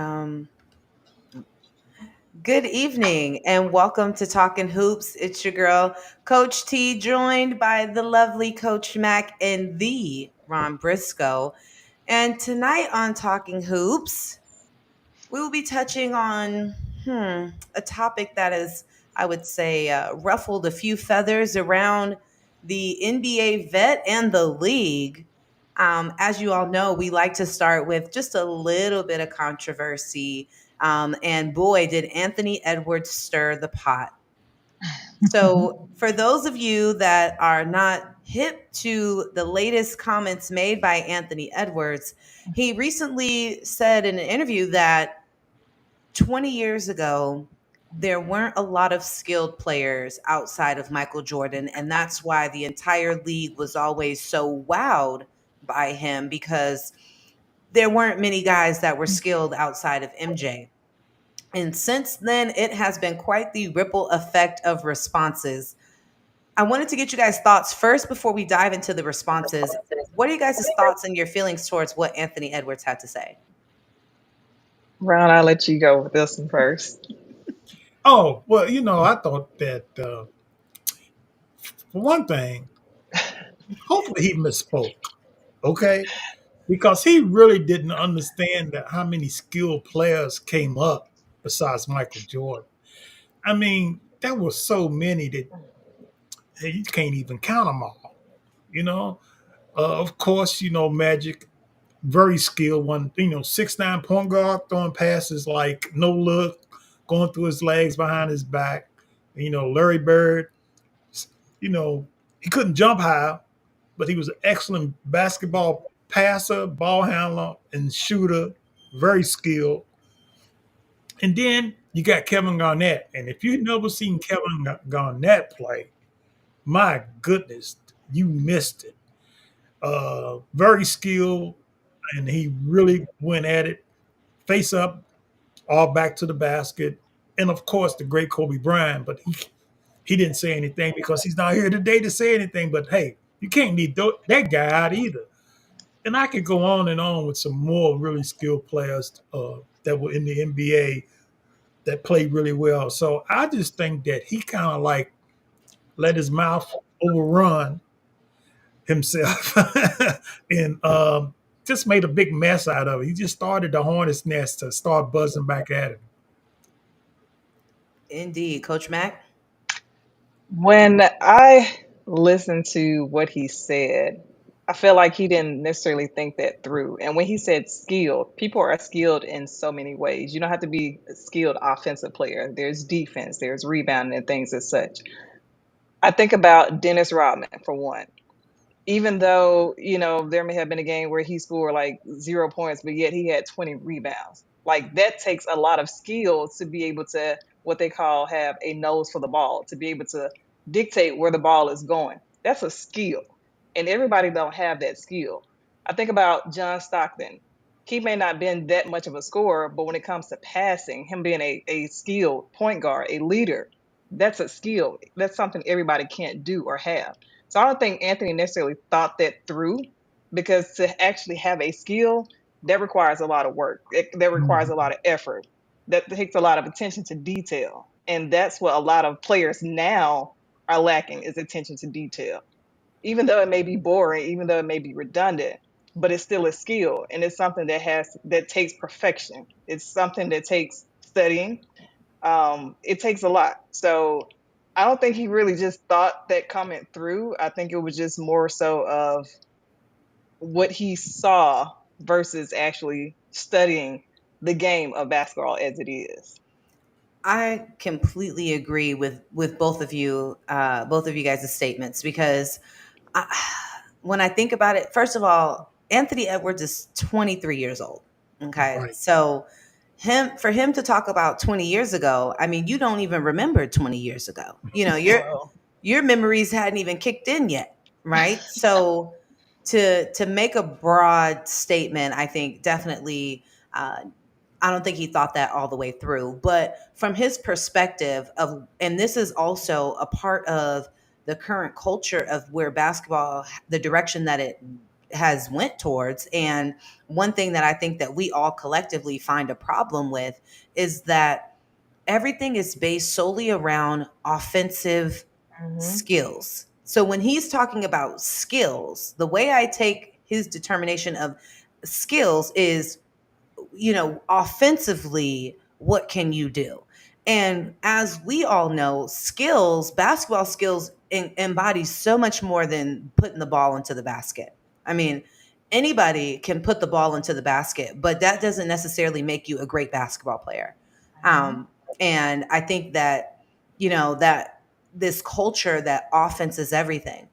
Um, Good evening and welcome to Talking Hoops. It's your girl, Coach T, joined by the lovely Coach Mac and the Ron Briscoe. And tonight on Talking Hoops, we will be touching on a topic that is, I would say, ruffled a few feathers around the NBA vet and the league. As you all know, we like to start with just a little bit of controversy. And boy, did Anthony Edwards stir the pot. So, for those of you that are not hip to the latest comments made by Anthony Edwards, he recently said in an interview that 20 years ago, there weren't a lot of skilled players outside of Michael Jordan. And that's why the entire league was always so wowed by him because there weren't many guys that were skilled outside of MJ. And since then, it has been quite the ripple effect of responses. I wanted to get you guys' thoughts first before we dive into the responses. What are you guys' thoughts and your feelings towards what Anthony Edwards had to say? Ron, I'll let you go with this one first. Oh, well, I thought that, for one thing, hopefully he misspoke, okay? Because he really didn't understand that how many skilled players came up besides Michael Jordan. I mean, there were so many that hey, you can't even count them all, you know? Of course, Magic, very skilled one, 6'9" point guard throwing passes like no look, going through his legs behind his back. Larry Bird, you know, he couldn't jump high, but he was an excellent basketball passer, ball handler, and shooter, very skilled. And then you got Kevin Garnett. And if you've never seen Kevin Garnett play, my goodness, you missed it. Very skilled, and he really went at it, face up, all back to the basket. And of course, the great Kobe Bryant, but he didn't say anything because he's not here today to say anything. But hey, you can't leave that guy out either. And I could go on and on with some more really skilled players that were in the NBA that played really well. So I just think that he kind of like let his mouth overrun himself and just made a big mess out of it. He just started the hornet's nest to start buzzing back at him. Indeed. Coach Mac? When I listened to what he said, I feel like he didn't necessarily think that through. And when he said skilled, people are skilled in so many ways. You don't have to be a skilled offensive player. There's defense, there's rebounding and things as such. I think about Dennis Rodman for one. Even though, there may have been a game where he scored like 0 points, but yet he had 20 rebounds. Like that takes a lot of skill to be able to what they call have a nose for the ball, to be able to dictate where the ball is going. That's a skill. And everybody don't have that skill. I think about John Stockton. He may not been that much of a scorer, but when it comes to passing, him being a skilled point guard, a leader, that's a skill. That's something everybody can't do or have. So I don't think Anthony necessarily thought that through because to actually have a skill, that requires a lot of work. That requires a Mhm. lot of effort. That takes a lot of attention to detail. And that's what a lot of players now are lacking is attention to detail. Even though it may be boring, even though it may be redundant, but it's still a skill and it's something that takes perfection. It's something that takes studying. It takes a lot. So I don't think he really just thought that comment through. I think it was just more so of what he saw versus actually studying the game of basketball as it is. I completely agree with both of you guys' statements because I, when I think about it, first of all, Anthony Edwards is 23 years old. Okay, Right. so him to talk about 20 years ago, I mean, you don't even remember 20 years ago. Well, Your memories hadn't even kicked in yet, right? So to make a broad statement, I think definitely I don't think he thought that all the way through. But from his perspective of, and this is also a part of the current culture of where basketball, the direction that it has went towards. And one thing that I think that we all collectively find a problem with is that everything is based solely around offensive Mm-hmm. skills. So when he's talking about skills, the way I take his determination of skills is, offensively, what can you do? And as we all know, skills, basketball skills embodies so much more than putting the ball into the basket. I mean, anybody can put the ball into the basket, but that doesn't necessarily make you a great basketball player. Mm-hmm. Um, and I think that, that this culture that offense is everything,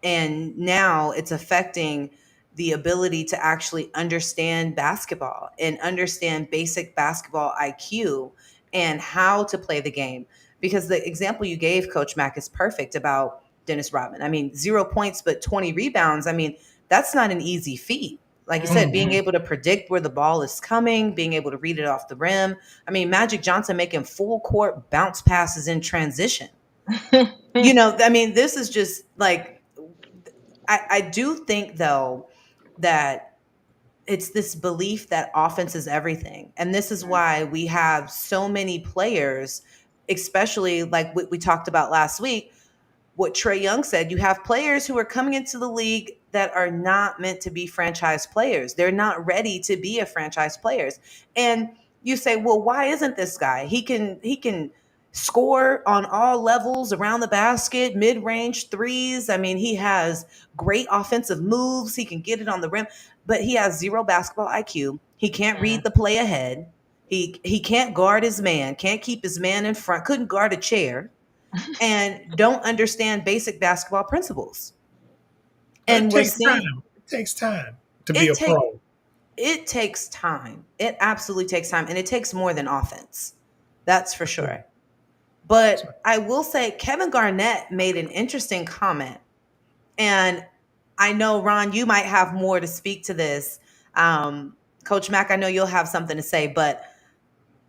and now it's affecting the ability to actually understand basketball and understand basic basketball IQ and how to play the game. Because the example you gave, Coach Mack, is perfect about Dennis Rodman. I mean, 0 points, but 20 rebounds. I mean, that's not an easy feat. Like you said, being Mhm. able to predict where the ball is coming, being able to read it off the rim. I mean, Magic Johnson making full court bounce passes in transition. I mean, this is just like, I do think though that it's this belief that offense is everything. And this is why we have so many players, especially like what we talked about last week, what Trey Young said. You have players who are coming into the league that are not meant to be franchise players. They're not ready to be a franchise players. And you say, well, why isn't this guy? He can score on all levels around the basket, mid-range threes. I mean, he has great offensive moves. He can get it on the rim, but he has zero basketball IQ. He can't read the play ahead. He can't guard his man, can't keep his man in front, couldn't guard a chair, and don't understand basic basketball principles. It And we're takes seeing time. It takes time to be it a take pro. it takes time. It absolutely takes time, and it takes more than offense. That's for That's sure. right. But I will say Kevin Garnett made an interesting comment, and I know Ron, you might have more to speak to this. Coach Mack, I know you'll have something to say, but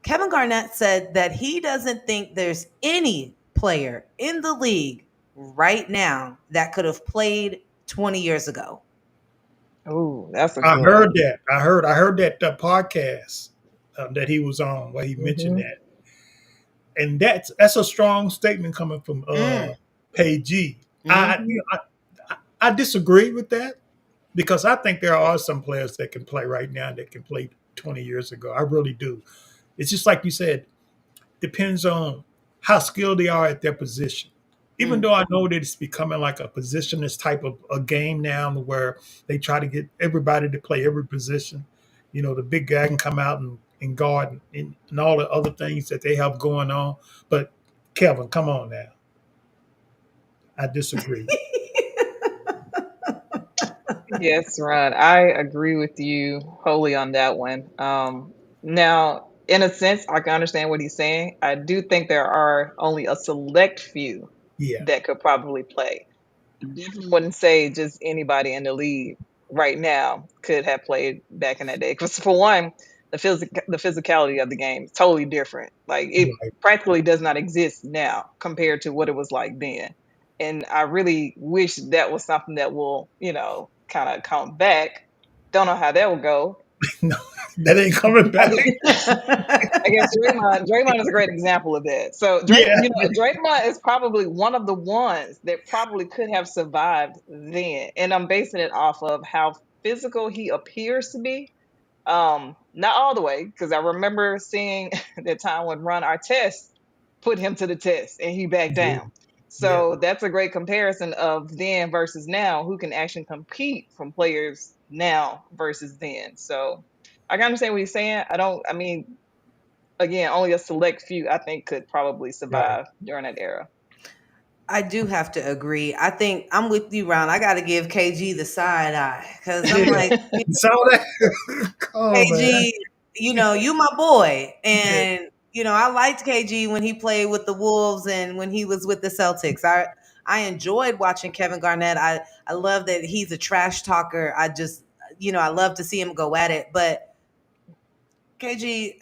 Kevin Garnett said that he doesn't think there's any player in the league right now that could have played 20 years ago. Ooh, that's a I good one. heard that. I heard that podcast that he was on where he mentioned Mm-hmm. that, and that's a strong statement coming from Mm, KG. I, hmm you know, I disagree with that because I think there are some players that can play right now that can play 20 years ago. I really do. It's just like you said, depends on how skilled they are at their position. Even mm. though I know that it's becoming like a positionless type of a game now where they try to get everybody to play every position. The big guy can come out and guard and all the other things that they have going on. But Kevin, come on now. I disagree. Yes, Ron, I agree with you wholly on that one. Now, in a sense, I can understand what he's saying. I do think there are only a select few Yeah. that could probably play. Definitely wouldn't say just anybody in the league right now could have played back in that day. Because for one, the physicality of the game is totally different. Like it Right. practically does not exist now compared to what it was like then. And I really wish that was something that will, kind of come back. Don't know how that will go. No, that ain't coming I back. I guess Draymond is a great example of that. So Yeah. Draymond is probably one of the ones that probably could have survived then, and I'm basing it off of how physical he appears to be. Not all the way, because I remember seeing that time when Ron Artest put him to the test and he backed Yeah. down. Yeah. So that's a great comparison of then versus now, who can actually compete from players now versus then. So I can understand what he's saying. I mean, again, only a select few I think could probably Right. survive during that era. I do have to agree. I think I'm with you, Ron. I got to give KG the side eye because I'm Yeah. like, So that. Oh man. KG, you my boy. Yeah. And, I liked KG when he played with the Wolves and when he was with the Celtics. I enjoyed watching Kevin Garnett. I love that he's a trash talker. I just, I love to see him go at it. But KG,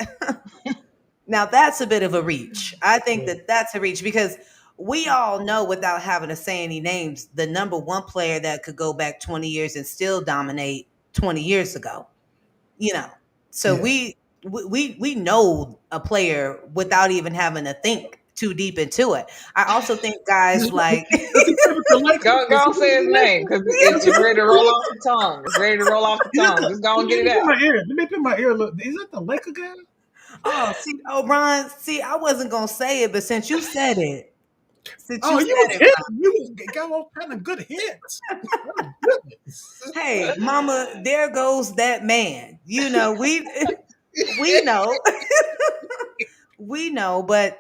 now that's a bit of a reach. I think Yeah. that that's a reach because we all know without having to say any names, the number one player that could go back 20 years and still dominate 20 years ago. You know, so Yeah. we know a player without even having to think too deep into it. I also think guys like Does he play with the Lakers? Go Does he and play say with his the name Lakers? because Does he it's play ready to with roll the off the tongue. It's ready to roll off the Lakers? tongue. Just go and Let get me it put out. my ear. Let me put my ear. Look, is that the Laker guy? oh, see, oh, Ron, see, I wasn't gonna say it, but since you said it, since Oh, you you said was it, hitting. You was got all kind of good hits. Oh, goodness. hey, Mama, there goes that man. You know, we know, we know, but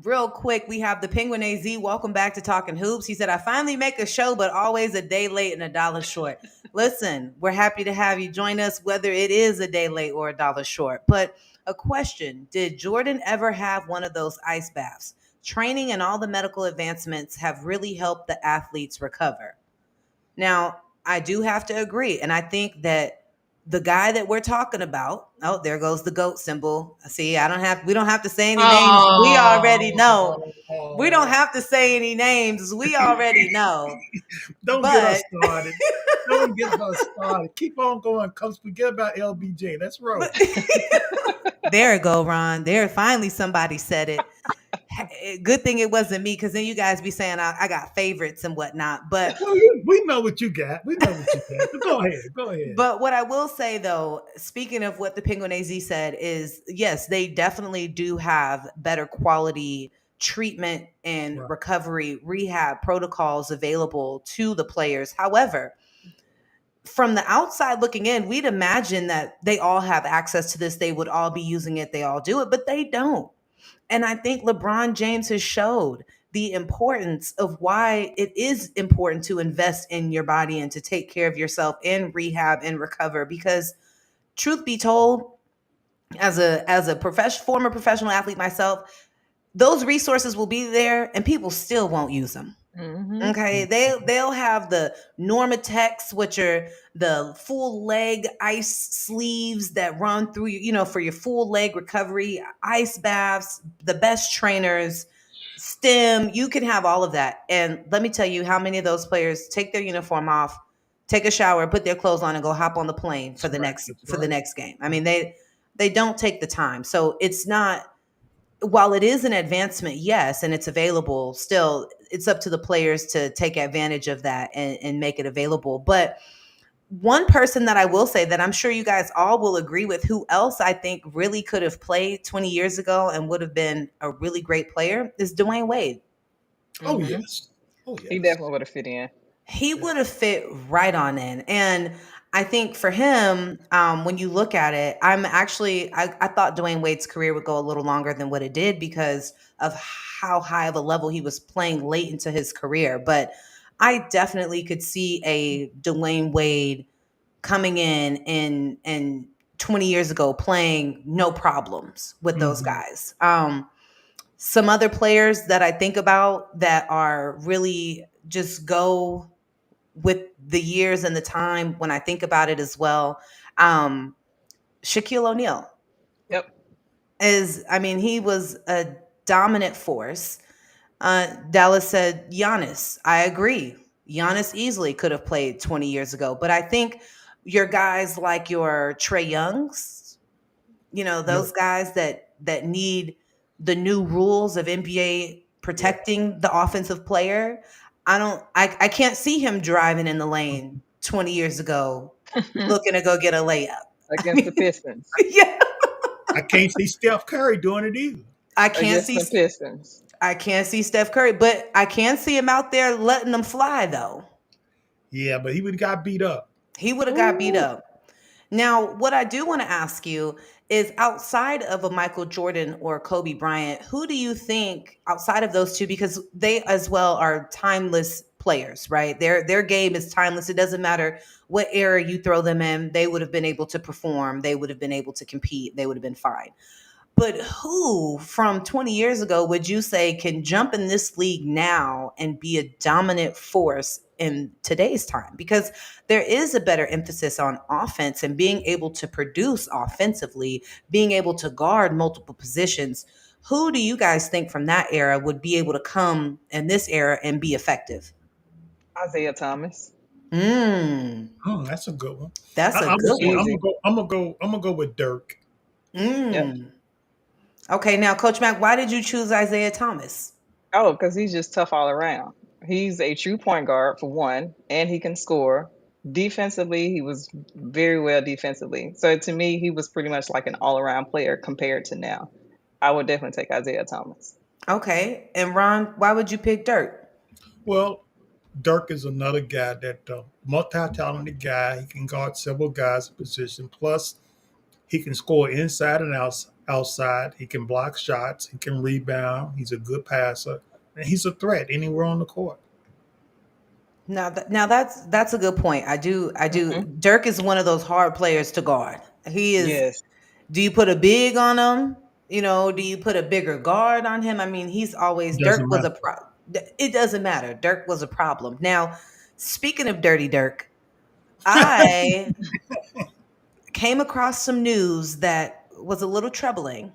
real quick, we have the Penguin AZ. Welcome back to Talking Hoops. He said, I finally make a show, but always a day late and a dollar short. Listen, we're happy to have you join us, whether it is a day late or a dollar short. But a question: did Jordan ever have one of those ice baths? Training and all the medical advancements have really helped the athletes recover. Now, I do have to agree. And I think that the guy that we're talking about, oh, there goes the goat symbol. See, we don't have to say any names. We already know. We don't Oh, have to say any names. We already know. don't get us But started. Don't get us started. Keep on going. Coach, forget about LBJ. Let's roll. but there it go, Ron. There finally somebody said it. Good thing it wasn't me, because then you guys be saying I got favorites and whatnot. But Well, we know what you got. We know what you got. But go ahead. Go ahead. But what I will say though, speaking of what the Penguin AZ said, is yes, they definitely do have better quality treatment and Right. recovery rehab protocols available to the players. However, from the outside looking in, we'd imagine that they all have access to this, they would all be using it, they all do it, but they don't. And I think LeBron James has showed the importance of why it is important to invest in your body and to take care of yourself in rehab and recover. Because truth be told, as a former professional athlete myself, those resources will be there and people still won't use them. Mm-hmm. Okay, they'll have the Normatex, which are the full leg ice sleeves that run through for your full leg recovery, ice baths, the best trainers, stem. You can have all of that. And let me tell you how many of those players take their uniform off, take a shower, put their clothes on, and go hop on the plane for That's the right. next That's for the right. next game. I mean, they don't take the time. So it's not, while it is an advancement, yes, and it's available, still it's up to the players to take advantage of that and make it available. But one person that I will say that I'm sure you guys all will agree with, who else I think really could have played 20 years ago and would have been a really great player, is Dwayne Wade. Oh, Mm-hmm. yes. Oh, He yes. definitely would have fit in. He Yeah. would have fit right on in. And I think for him, when you look at it, I thought Dwayne Wade's career would go a little longer than what it did because of how high of a level he was playing late into his career. But I definitely could see a Dwayne Wade coming in and 20 years ago playing no problems with those Hmm. guys. Some other players that I think about that are really just go with the years and the time when I think about it as well. Um, Shaquille O'Neal Yep. I mean, he was a dominant force. Dallas said Giannis. I agree. Giannis easily could have played 20 years ago, but I think your guys like your Trey Youngs, Yeah. those guys that need the new rules of NBA Yeah. protecting the offensive player. I can't see him driving in the lane 20 years ago looking to go get a layup. Against the Pistons. Yeah. I can't see Steph Curry doing it either. I can't Against see the Pistons. I can't see Steph Curry, but I can see him out there letting them fly though. Yeah, but he would have got beat up. He would have got beat Ooh. up. Now, what I do want to ask you is, outside of a Michael Jordan or Kobe Bryant, who do you think outside of those two, because they as well are timeless players, right? Their game is timeless. It doesn't matter what era you throw them in, they would have been able to perform, they would have been able to compete, they would have been fine. But who from 20 years ago would you say can jump in this league now and be a dominant force in today's time? Because there is a better emphasis on offense and being able to produce offensively, being able to guard multiple positions. Who do you guys think from that era would be able to come in this era and be effective? Isaiah Thomas. Mm, That's a good one. that's a I'm gonna good say one. Easy. I'm gonna go with Dirk. Yep. Mm. Okay, now, Coach Mack, why did you choose Isaiah Thomas? Oh, because he's just tough all around. He's a true point guard for one, and he can score. Defensively, he was very well defensively. So to me, he was pretty much like an all around player compared to now. I would definitely take Isaiah Thomas. Okay, and Ron, why would you pick Dirk? Well, Dirk is another guy that multi-talented guy. He can guard several guys in position. Plus, he can score inside and outside. He can block shots. He can rebound. He's a good passer, and he's a threat anywhere on the court. Now that's a good point. I do. Hmm. Dirk is one of those hard players to guard. He is. Yes, Do you put a big on him? Do you put a bigger guard on him? I mean, he's always Dirk Doesn't was a matter. pro. It doesn't matter. Dirk was a problem. Now, speaking of Dirty Dirk, I came across some news that was a little troubling.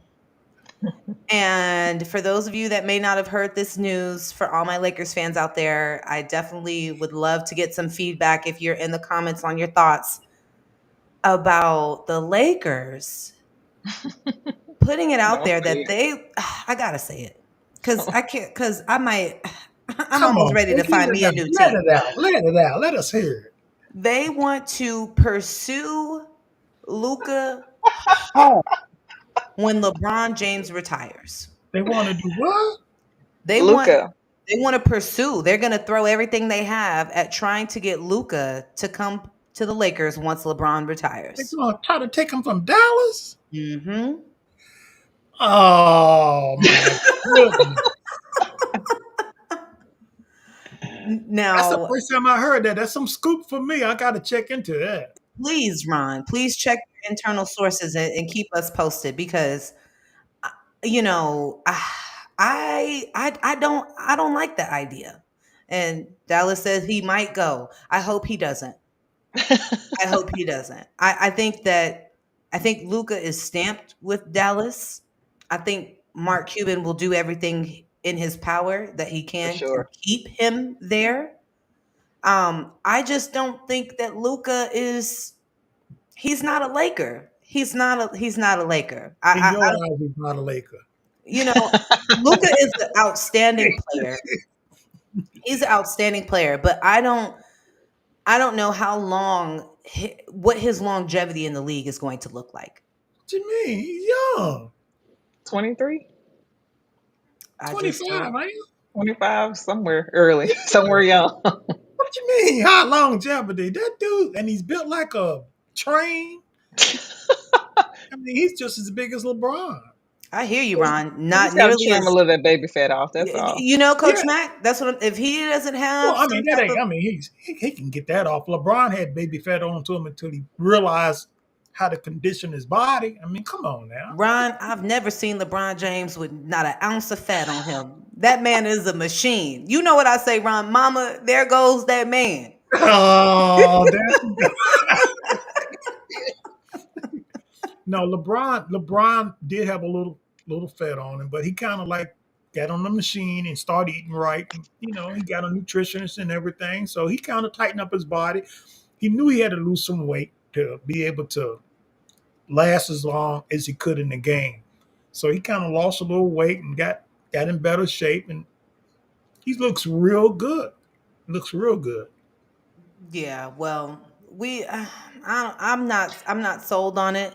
And for those of you that may not have heard this news, for all my Lakers fans out there, I definitely would love to get some feedback if you're in the comments on your thoughts about the Lakers putting it out don't there say that they, I gotta say it because I can't, because I might, I'm Come almost on, ready to get find it me a out. new Let team. it out. Let it out. Let us hear it. They want to pursue Luca home when LeBron James retires. They want to do what? They want Luca. they want to pursue. They're going to throw everything they have at trying to get Luca to come to the Lakers once LeBron They retires. gonna try to take him from Dallas? Hmm. Oh my goodness! That's the Now, first time I heard that. That's some scoop for me. I got to check into that. please, Ron, please check your internal sources and keep us posted because you know I don't like the idea. And Dallas says he might go. I hope he doesn't. I hope he doesn't. I think Luca is stamped with Dallas. I think Mark Cuban will do everything in his power that he For can to sure. keep him there. I just don't think that Luca is. He's not a Laker. He's not a Laker. In I your eyes, he's not a Laker. you know, Luca is an outstanding player. He's an outstanding player, but I don't know how long what his longevity in the league is going to look like. What you mean? He's young. 23, I just 25, don't. man. 25, somewhere early, somewhere young. What you mean? High longevity? That dude, and he's built like a train. I mean, he's just as big as LeBron. I hear you, Ron. You Not just got to nearly trim a as little of that baby fat off. That's all. Coach Yeah. Mack. That's what. If he doesn't Well, have I mean, some that type ain't. of I mean, he can get that off. LeBron had baby fat on to him until he realized how to condition his body. I mean, come on now. Ron, I've never seen LeBron James with not an ounce of fat on him. That man is a machine. You know what I say, Ron? Mama, there goes that man. Oh, that, no, LeBron did have a little fat on him, but he kind of like got on the machine and started eating right. He got a nutritionist and everything, so he kind of tightened up his body. He knew he had to lose some weight to be able to last as long as he could in the game. So he kind of lost a little weight and got in better shape, and he looks real good. Looks real good. Yeah, well, I'm not sold on it.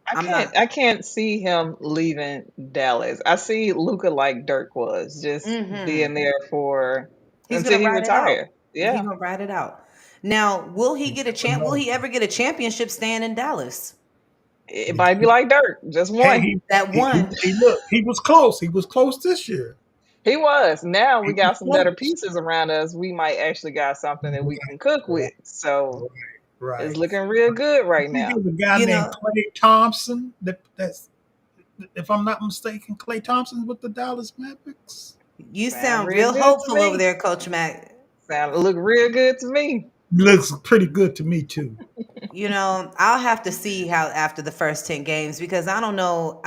I I'm can't not. I can't see him leaving Dallas. I see Luca like Dirk was, just Hmm. being there for He's until gonna he ride it out. retire. He's Yeah. gonna ride it out. Now, will he You get a never champ? Will know. he ever get a championship stand in Dallas? It You might be like Dirk, just Hey, one. That one. look, he was close. He was close this year. He was. Now He we was got some better close. pieces around us. We might actually got something that we Right, can cook right, with. So right. it's looking real good right I think now. there's a guy You named know, Clay Thompson. That's if I'm not mistaken, Clay Thompson with the Dallas Mavericks. you Sound sound real real good to hopeful over me. there, Coach Mac. Sound look real good to me. Looks pretty good to me too. I'll have to see how after the first 10 games because I don't know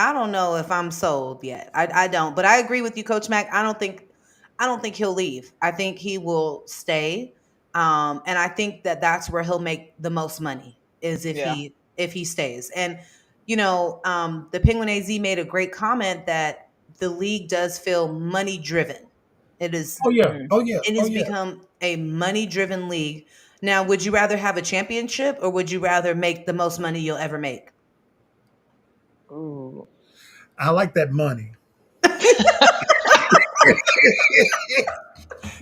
if I'm sold yet. I don't. But I agree with you, Coach Mack. I don't think he'll leave. I think he will stay. And I think that that's where he'll make the most money is if Yeah. he stays. And the Penguin AZ made a great comment that the league does feel money driven. It is Oh yeah. Mm. Oh yeah. it Oh has yeah. become a money driven league. Now, would you rather have a championship or would you rather make the most money you'll ever make? Ooh. I like that money.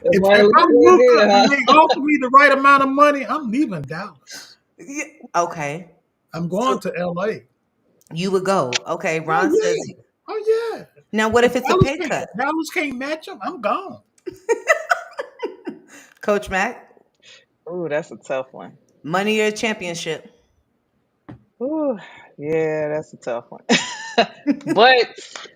The If money looks I'm real Luca good, and huh? they offer me the right amount of money, I'm leaving Dallas. Yeah, okay. I'm going So to LA. you would go. Okay. Oh Ron says, yeah. Oh yeah. now what If if it's a pay cut? Dallas can't match them, I'm gone. Coach Mac, Ooh, that's a tough one. money or championship? Ooh, yeah, that's a tough one. But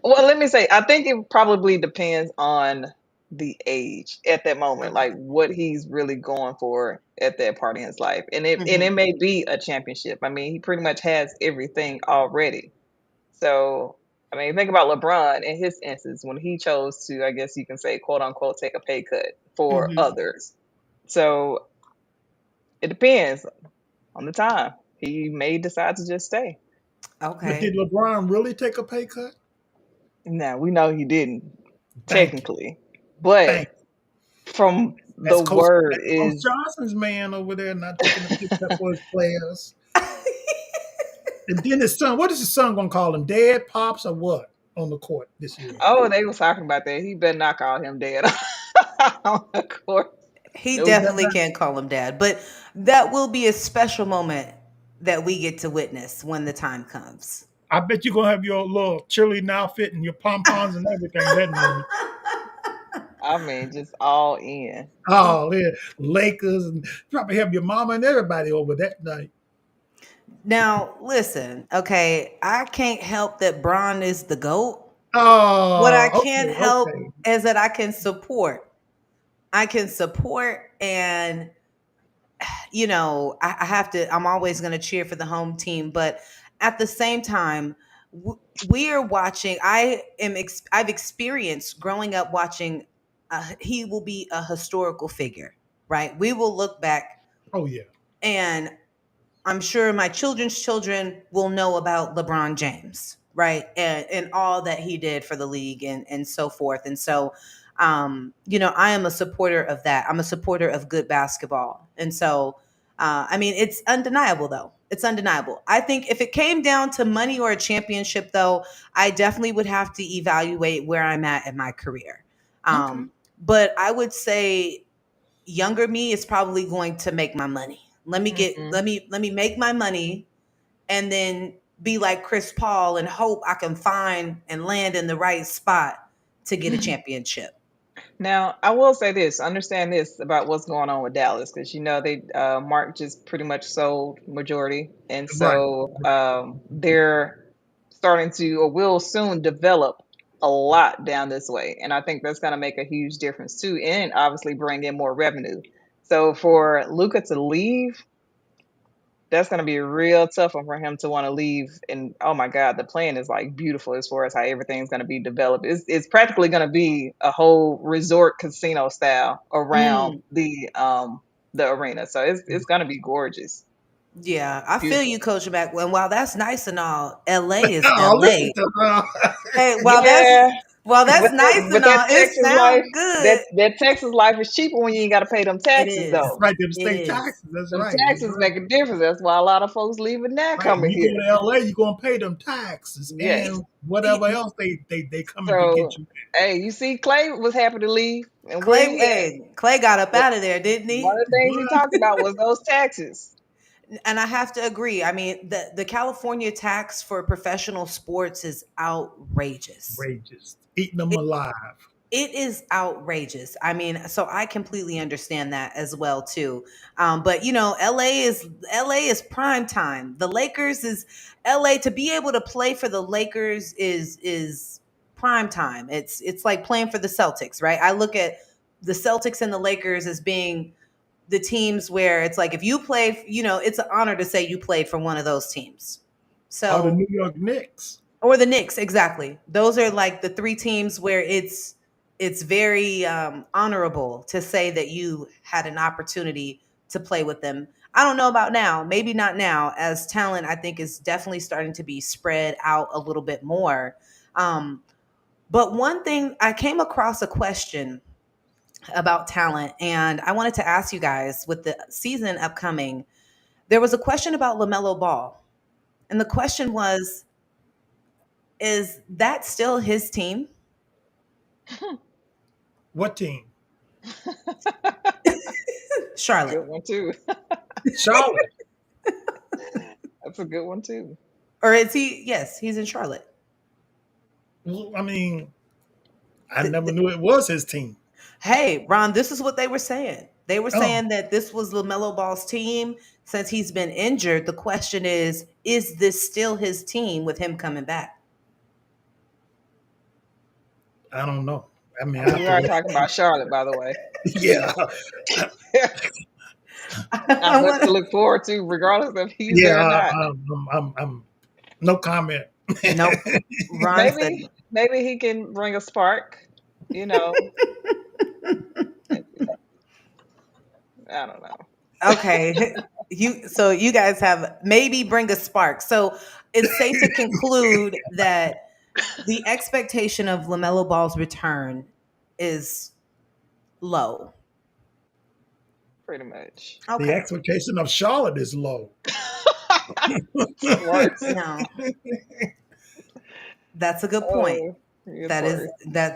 well, let me say, I think it probably depends on the age at that moment, Okay. like what he's really going for at that part in his life. And it Hmm. may be a championship. I mean, he pretty much has everything already. So, I mean, think about LeBron in his instance when he chose to, I guess you can say, quote unquote, take a pay cut for Hmm. others. So it depends on the time. He may decide to just stay. But did Okay. LeBron really take a pay cut? Now we know he didn't Thank you. technically, but Thank you. from the That's word Coach is Johnson's man over there not taking a pay cut for his players. And then his son, what is his son gonna call him? Dad, pops, or what on the court this year? oh, they was talking about that. He better not call him dead on the court. He He Nope. better definitely not. can't call him dad, but that will be a special moment that we get to witness when the time comes. I bet you're gonna have your little cheerleading outfit and your pom poms and everything that night. I mean, just all in. Oh, yeah, Lakers and probably have your mama and everybody over that night. Now, listen, okay, I can't help that Braun is the GOAT. What I Oh, can't okay, help okay. is that I can support. I can support and I have to, I'm always going to cheer for the home team, but at the same time, we are watching. I've experienced growing up watching. He will be a historical figure, right? We will look back, Oh yeah. and I'm sure my children's children will know about LeBron James, right? And all that he did for the league and so forth. And so, I am a supporter of that. I'm a supporter of good basketball. And so, I mean, it's undeniable, though. It's undeniable. I think if it came down to money or a championship, though, I definitely would have to evaluate where I'm at in my career. Okay. But I would say younger me is probably going to make my money. Let me get Mm-mm. let me make my money and then be like Chris Paul and hope I can find and land in the right spot to get a championship. Now, I will say this, understand this about what's going on with Dallas, because you know they Mark just pretty much sold majority, and Right. so they're starting to or will soon develop a lot down this way, and I think that's going to make a huge difference too, and obviously bring in more revenue. So for Luca to leave, that's going to be a real tough one for him to want to leave. And oh my God, the plan is like beautiful as far as how everything's going to be developed. It's practically going to be a whole resort casino style around Mm, the arena. So it's going to be gorgeous, yeah, I feel beautiful. you, Coach Mac. And while that's nice and all, LA is Oh, listen LA. to Hey, Yeah, while but that's nice but and that all, it Texas life, sounds that good. that Texas life is cheaper when you ain't got to pay them It taxes is. though. right there, the It state is. taxes. That's Them right. You're taxes right. make a difference. That's why a lot of folks leaving now Right. When coming you go here. to LA, you're gonna pay them taxes Yes. and whatever else they coming to So get you. hey, you see, Clay was happy to leave, and where Clay, he at? hey, Clay got up But out of there, didn't one he? of the things he talked about was those taxes. And I have to agree. I mean, the California tax for professional sports is outrageous. Outrageous. Eating them alive. It is outrageous. I mean, so I completely understand that as well too. But LA is prime time. The Lakers is LA to be able to play for the Lakers is prime time. It's like playing for the Celtics, right? I look at the Celtics and the Lakers as being the teams where it's like if you played, it's an honor to say you played for one of those teams. Or the So, New York Knicks. or the Knicks, exactly. Those are like the three teams where it's very honorable to say that you had an opportunity to play with them. I don't know about now, maybe not now, as talent I think is definitely starting to be spread out a little bit more. Um, but one thing, I came across a question about talent, and I wanted to ask you guys with the season upcoming. There was a question about LaMelo Ball, and the question was, is that still his team? What team? Charlotte. Good one too. Charlotte. That's a good one too. Or is he? Yes, he's in Charlotte. Well, I mean, I Th- never th- knew it was his team. hey, Ron, this is what they were saying. They were Oh, saying that this was LaMelo Ball's team since he's been injured. The question is this still his team with him coming back? I don't know. I mean, I And have we to are look. talking about Charlotte, by the way. Yeah, I have I much want to to. look forward to, regardless if he's yeah. there or not. I'm no comment. Nope. Ron said, Maybe he can bring a spark. You know, I don't know. okay. You guys have maybe bring a spark. So it's safe to conclude that the expectation of LaMelo Ball's return is low. Pretty much. The Okay. expectation of Charlotte is low. Some words. No, that's a good point. Oh, it's That is worse.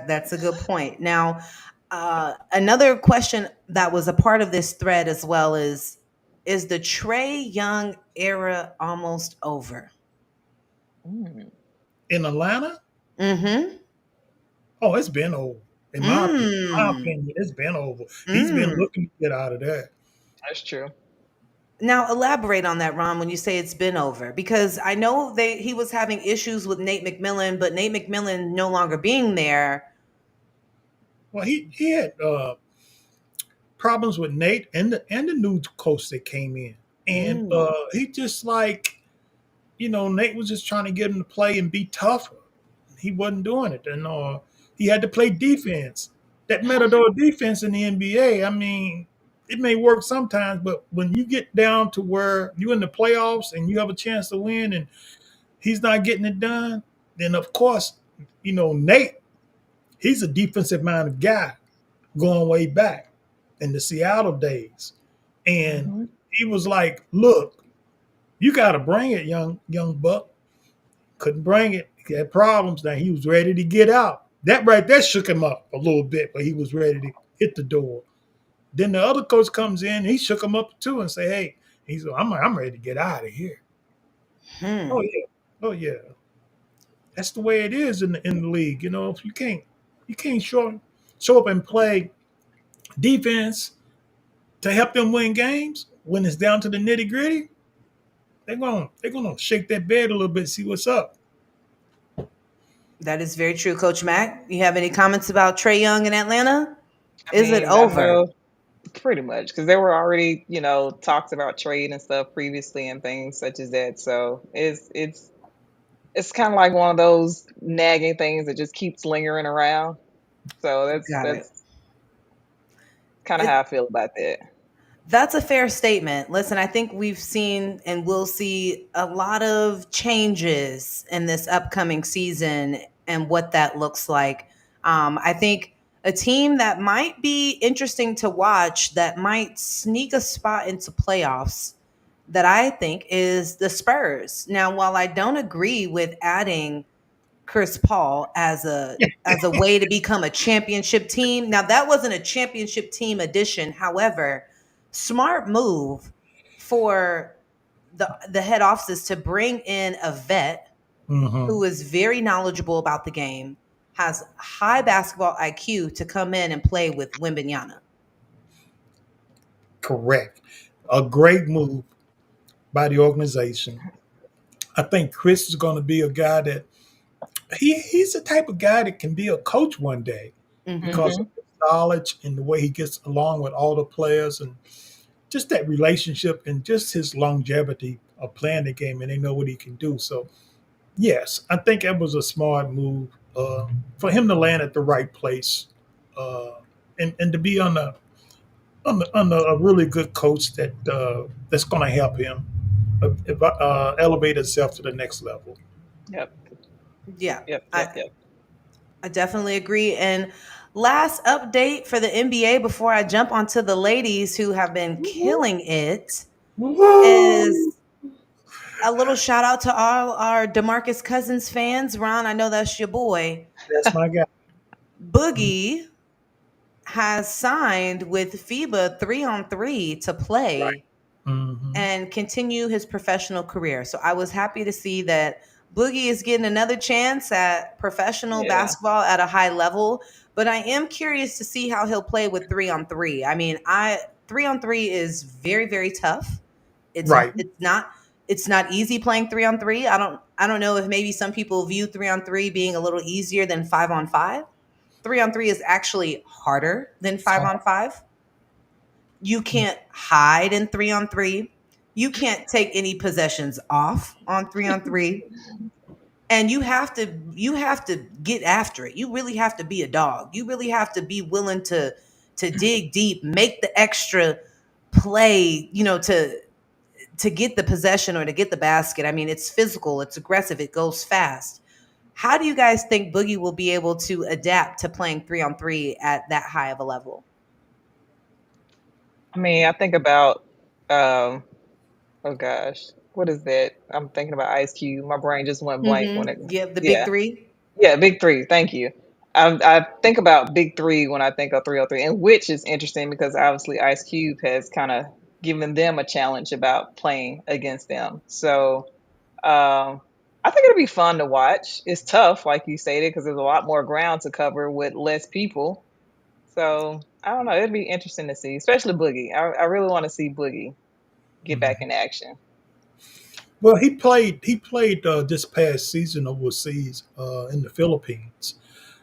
that's a good point. Now, another question that was a part of this thread as well is the Trey Young era almost over? Mm. In Atlanta, Mm-hmm. oh, it's been over. In my Mm. opinion, it's been over. He's been Mm. looking to get out of there. That's true. Now elaborate on that, Ron, when you say it's been over, because I know he was having issues with Nate McMillan, but Nate McMillan no longer being there. Well, he had problems with Nate and the new coach that came in, and Mm. he just like Nate was just trying to get him to play and be tougher. He wasn't doing it, and he had to play defense. That Matador defense in the NBA, I mean, it may work sometimes, but when you get down to where you're in the playoffs and you have a chance to win, and he's not getting it done, then of course, Nate, he's a defensive minded guy going way back in the Seattle days, and Hmm. he was like, "Look, you got to bring it, young buck." Couldn't bring it. He had problems. Now he was ready to get out. That right there shook him up a little bit, but he was ready to hit the door. Then the other coach comes in, he shook him up too, and say, "Hey, I'm ready to get out of here." Oh Hmm. yeah, oh yeah. That's the way it is in the league. If you can't show up and play defense to help them win games when it's down to the nitty gritty. They're gonna shake that bed a little bit, see what's up. That is very true, Coach Mack. You have any comments about Trey Young in Atlanta? I Is it mean, I over? feel pretty much because there were already, talks about trade and stuff previously and things such as that. So it's kind of like one of those nagging things that just keeps lingering around. So that's Got it. that's kind of It how I feel about that. That's a fair statement. Listen, I think we've seen and will see a lot of changes in this upcoming season and what that looks like. I think a team that might be interesting to watch that might sneak a spot into playoffs that I think is the Spurs. Now, while I don't agree with adding Chris Paul as a way to become a championship team. Now that wasn't a championship team addition. However, smart move for the head office to bring in a vet Hmm. who is very knowledgeable about the game, has high basketball IQ to come in and play with Wimbenyana. Correct. A great move by the organization. I think Chris is going to be a guy that he's the type of guy that can be a coach one day Hmm. because of Hmm. his knowledge and the way he gets along with all the players. And just that relationship and just his longevity of playing the game, and they know what he can do. So yes, I think it was a smart move for him to land at the right place, uh, and to be on a really good coach that's going to help him elevate himself to the next level. Yep. Yeah, Yep. Yep. I, Yep. I definitely agree. And last update for the NBA before I jump onto the ladies who have been killing it Woo! is a little shout out to all our DeMarcus Cousins fans. Ron, I know that's your boy. That's my guy. Boogie has signed with FIBA 3-on-3 to Right. play Hmm. and continue his professional career. So I was happy to see that Boogie is getting another chance at professional Yeah. basketball at a high level. But I am curious to see how he'll play with 3-on-3. I mean, I 3-on-3 is very, very tough. It's Right. it's not it's not easy playing 3-on-3. I don't know if maybe some people view 3-on-3 being a little easier than 5-on-5. 3-on-3 is actually harder than It's five hard. on five. You can't hide in 3-on-3. You can't take any possessions off on 3-on-3. And you have to get after it. You really have to be a dog. You really have to be willing to dig deep, make the extra play, to get the possession or to get the basket. I mean, it's physical, it's aggressive, it goes fast. How do you guys think Boogie will be able to adapt to playing 3-on-3 at that high of a level? I mean, I think about, um, oh gosh, what is that? I'm thinking about Ice Cube. My brain just went blank when it, Yeah, the big yeah. three. Yeah, Big Three. Thank you. I think about Big Three when I think of 303, and which is interesting because obviously Ice Cube has kind of given them a challenge about playing against them. So I think it'll be fun to watch. It's tough, like you stated, because there's a lot more ground to cover with less people. So I don't know. It'd be interesting to see, especially Boogie. I really want to see Boogie get back Mhm. in action. Well, he played this past season overseas in the Philippines.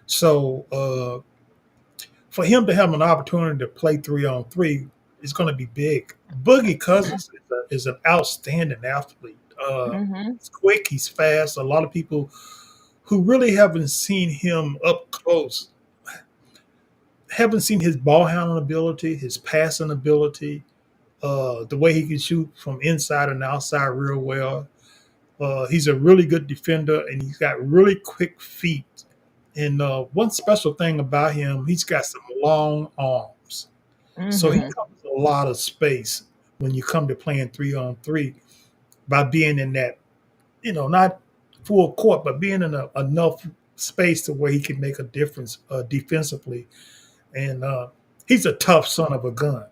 So for him to have an opportunity to play 3-on-3 is going to be big. Boogie Cousins is an outstanding athlete. Hmm. He's quick, he's fast. A lot of people who really haven't seen him up close haven't seen his ball handling ability, his passing ability, the way he can shoot from inside and outside real well. He's a really good defender, and he's got really quick feet. And one special thing about him, he's got some long arms. So he Hmm. covers a lot of space when you come to playing 3-on-3 by being in that, not full court, but being in enough space to where he can make a difference defensively. And he's a tough son of a gun.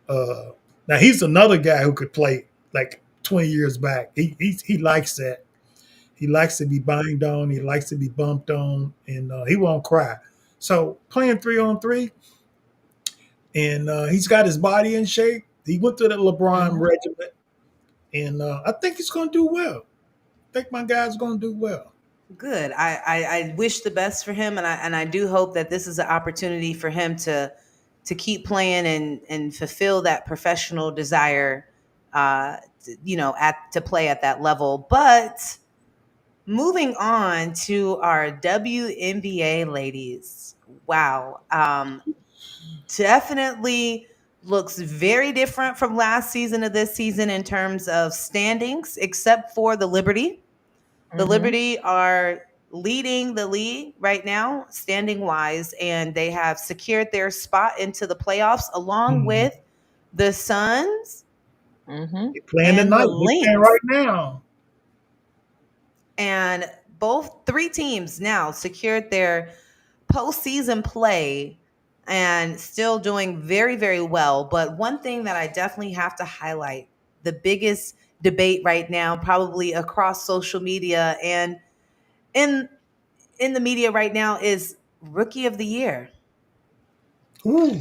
Uh, Now he's another guy who could play like 20 years back. He likes that. He likes to be banged on. He likes to be bumped on, and he won't cry. So playing 3-on-3, and he's got his body in shape. He went to the LeBron Hmm. regiment, and I think he's going to do well. I think my guy's going to do well. Good. I wish the best for him, and I do hope that this is an opportunity for him to keep playing and fulfill that professional desire, at to play at that level. But moving on to our WNBA ladies, wow, definitely looks very different from last season to this season in terms of standings, except for the Liberty. The Hmm. Liberty are leading the league right now, standing wise, and they have secured their spot into the playoffs along Mhm. with the Suns Hmm. They're playing and the tonight. They're playing Lynx. right now. And both three teams now secured their postseason play and still doing very, very well. But one thing that I definitely have to highlight, the biggest debate right now, probably across social media and in in the media right now, is rookie of the year. Ooh,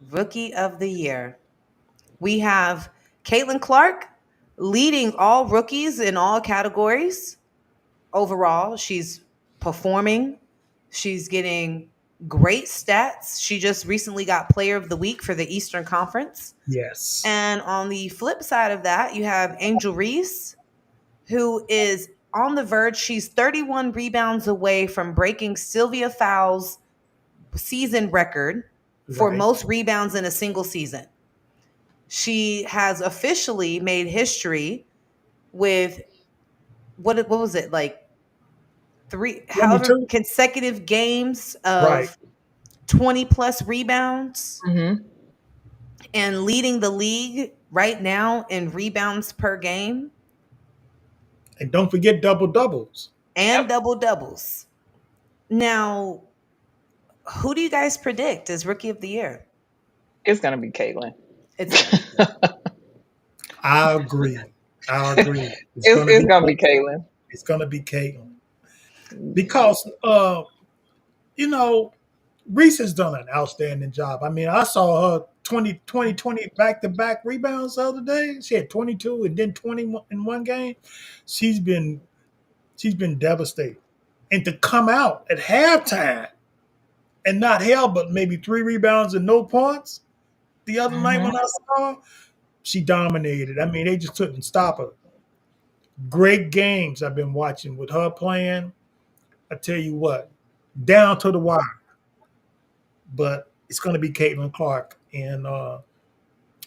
Rookie of the year. We have Caitlin Clark leading all rookies in all categories. Overall, she's performing. She's getting Great stats. She just recently got Player of the Week for the Eastern Conference. Yes. And on the flip side of that, you have Angel Reese, who is on the verge. She's 31 rebounds away from breaking Sylvia Fowles' season record for Right. most rebounds in a single season. She has officially made history with what was it, like three, however 22. consecutive games Right. of 20 plus rebounds, Hmm. and leading the league right now in rebounds per game And don't forget double doubles. and Yep. double doubles. Now, who do you guys predict as rookie of the year? It's gonna be Caitlin. It's going to be Caitlin. I agree. I agree. It's it's gonna it's be gonna be Caitlin. it's gonna be Caitlin. Because you know, Reese has done an outstanding job. I mean, I saw her 20 back-to-back rebounds the other day. She had 22 and then 20 in one game. She's been she's been devastating. And to come out at halftime and not held but maybe 3 rebounds and no points the other night Hmm. when I saw her, she dominated. I mean, they just couldn't stop her. Great games I've been watching with her playing. I tell you what, down to the wire. But it's going to be Caitlin Clark, and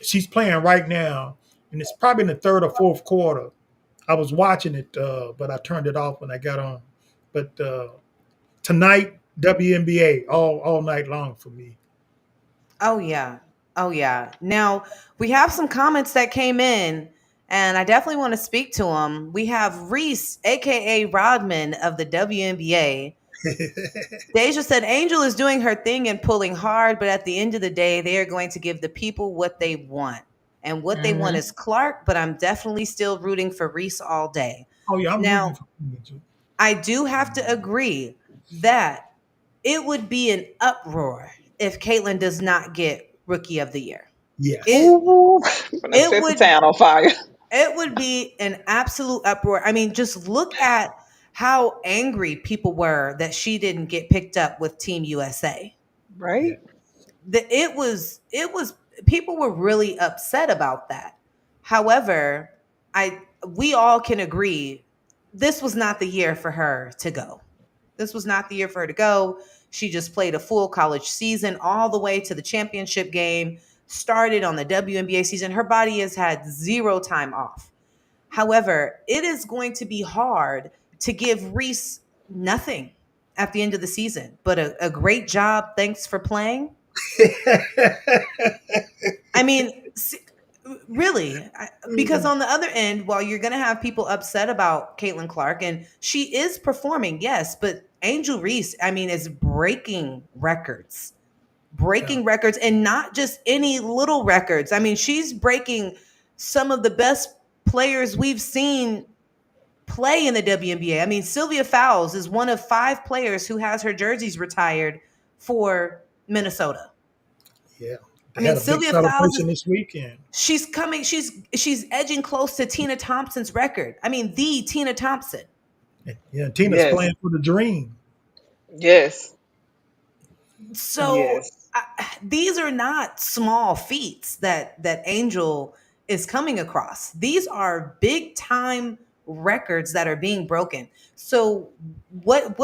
she's playing right now, and it's probably in the third or fourth quarter. I was watching it, but I turned it off when I got on. But tonight, WNBA all night long for me. Oh yeah. Oh yeah. Now, we have some comments that came in, and I definitely want to speak to them. We have Reese, aka Rodman of the WNBA. Deja said Angel is doing her thing and pulling hard, but at the end of the day, they are going to give the people what they want. And what they want Hmm. is Clark, but I'm definitely still rooting for Reese all day. Oh yeah, I'm rooting Now, for you. I do have to agree that it would be an uproar if Caitlyn does not get Rookie of the Year. Yes. It Ooh, gonna it set the would town on fire. it would be an absolute uproar. I mean, just look at how angry people were that she didn't get picked up with Team USA. Yeah. Right? It was people were really upset about that. However, I we all can agree this was not the year for her to go. This was not the year for her to go. She just played a full college season all the way to the championship game, started on the WNBA season. Her body has had zero time off. However, it is going to be hard to give Reese nothing at the end of the season, but a great job. Thanks for playing. I mean, really, because on the other end, while you're going to have people upset about Caitlin Clark, and she is performing, yes, but Angel Reese, I mean, is Yeah. breaking records, and not just any little records. I mean, she's breaking some of the best players we've seen play in the WNBA. I mean, Sylvia Fowles is one of 5 players who has her jerseys retired for Minnesota. Yeah. I They mean, had a big Sylvia Fowles is celebration this weekend. she's coming, she's edging close to Tina Thompson's record. I mean, the Tina Thompson. And, yeah, Tina's Yes. playing for the dream. Yes. So Yes. these are not small feats that Angel is coming across. These are big time records that are being broken. So what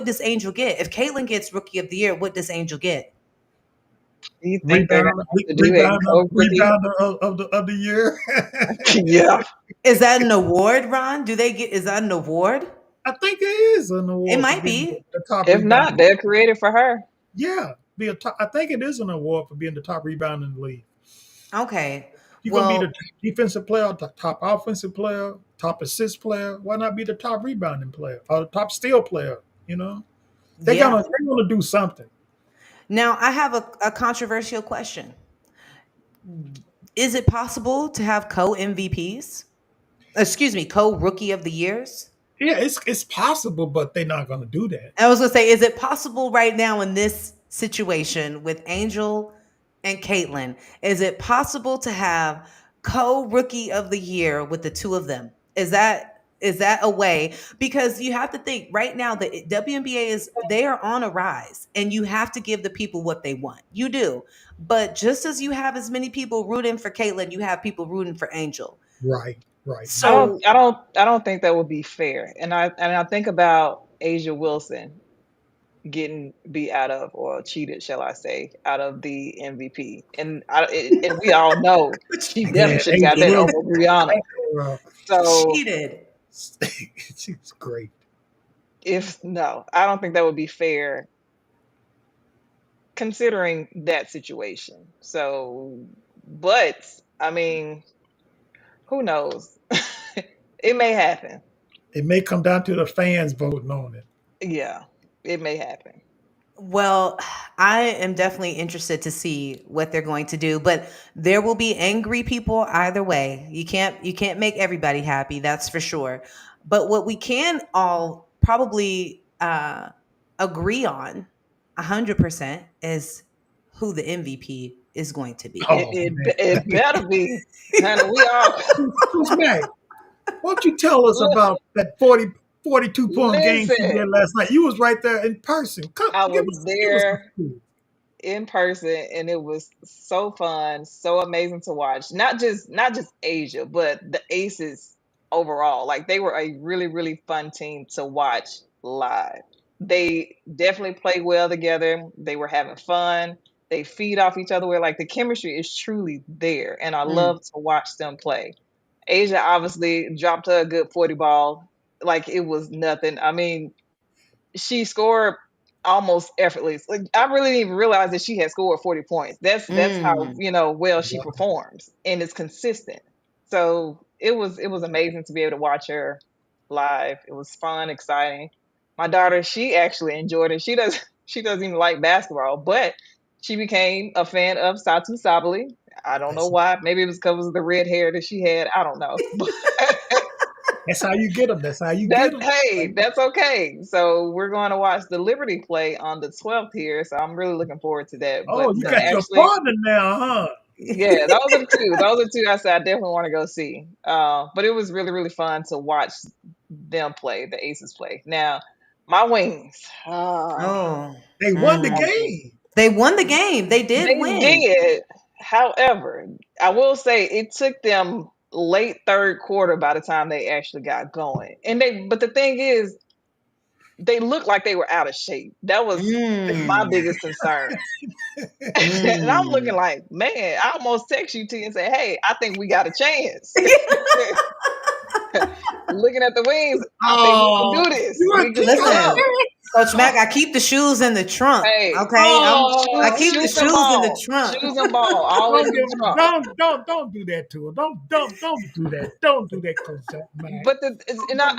does Angel get? If Caitlyn gets Rookie of the Year, what does Angel get? Do you think they're gonna Rebound, have to do a rebounder, co-rookie? rebounder of the year. Yeah. Is that an award, Ron? Do they get? Is that an award? I think there is an It award for might being be. the top If not, rebounder. they'll create it for her. Yeah, be a top. I think it is an award for being the top rebounder in the league. Okay. You're gonna be the Well, top defensive player, the top offensive player, top assist player. Why not be the top rebounding player or the top steal player? You know, yeah. they're gonna do something. Now I have a controversial question. Is it possible to have co MVPs? Excuse me, co Rookie of the Years? Yeah, it's possible, but they're not gonna do that. I was gonna say, is it possible right now in this situation with Angel and Caitlyn? Is it possible to have co Rookie of the Year with the two of them? Is that Is that a way? Because you have to think right now the WNBA they are on a rise, and you have to give the people what they want. You do. But just as you have as many people rooting for Caitlin, you have people rooting for Angel. Right, right. So I don't think that would be fair. And I think about Asia Wilson getting beat out of, or cheated, shall I say, out of the MVP. And we all know she Yeah, definitely should have got Angel that cheated. over Wilson. Brianna. So Cheated. She's great. if no, I don't think that would be fair considering that situation. So, but I mean, who knows? It may happen. It may come down to the fans voting on it. Yeah, it may happen. Well, I am definitely interested to see what they're going to do, but there will be angry people either way. You can't make everybody happy, that's for sure. But what we can all probably agree on 100% is who the MVP is going to be. It Oh it, man, it better be, honey. We all Coach Mac, why don't you tell us about that 42 point game she listen. did last night? You was right there in person. Come, I give was us, give us some there clues. in person, and it was so fun, so amazing to watch. Not just Asia, but the Aces overall. Like, they were a really really fun team to watch live. They definitely played well together. They were having fun. They feed off each other. Where, like, the chemistry is truly there, and I Mm. love to watch them play. Asia obviously dropped her a good 40 ball, like it was nothing. I mean, she scored almost effortless. Like, I really didn't even realize that she had scored 40 points. That's how, Mm. well she performs, and it's consistent. So it was amazing to be able to watch her live. It was fun, exciting. My daughter, she actually enjoyed it. She doesn't even like basketball, but she became a fan of Satu Sabali. I don't know That's, why. Maybe it was because of the red hair that she had. I don't know. that's how you get them. That's how you get That's them. hey, that's okay. So we're going to watch the Liberty play on the 12th here. So I'm really looking forward to that. Oh, But you to got your actually, partner now, huh? yeah, those are the two. Those are two I said I definitely want to go see. But it was really, really fun to watch them play, the Aces play. Now, my Wings. Oh. They won the Mm. game. They won the game. They did They win. did. However, I will say it took them late third quarter by the time they actually got going. But the thing is, they looked like they were out of shape. That was my Mm. biggest concern. And I'm looking Mm. like, man, I almost text you T and say, hey, I think we got a chance. Looking at the Wings, I think we can Oh, do this. you were We can thinking pull about out. Listen, it? Coach Mac, I keep the shoes in the trunk. Hey, Okay, I Oh, keep the shoes and shoes in the ball. trunk. Shoes and ball. Always don't in give, the trunk. don't do that to her. Don't do that. Don't do that, Coach Mac. But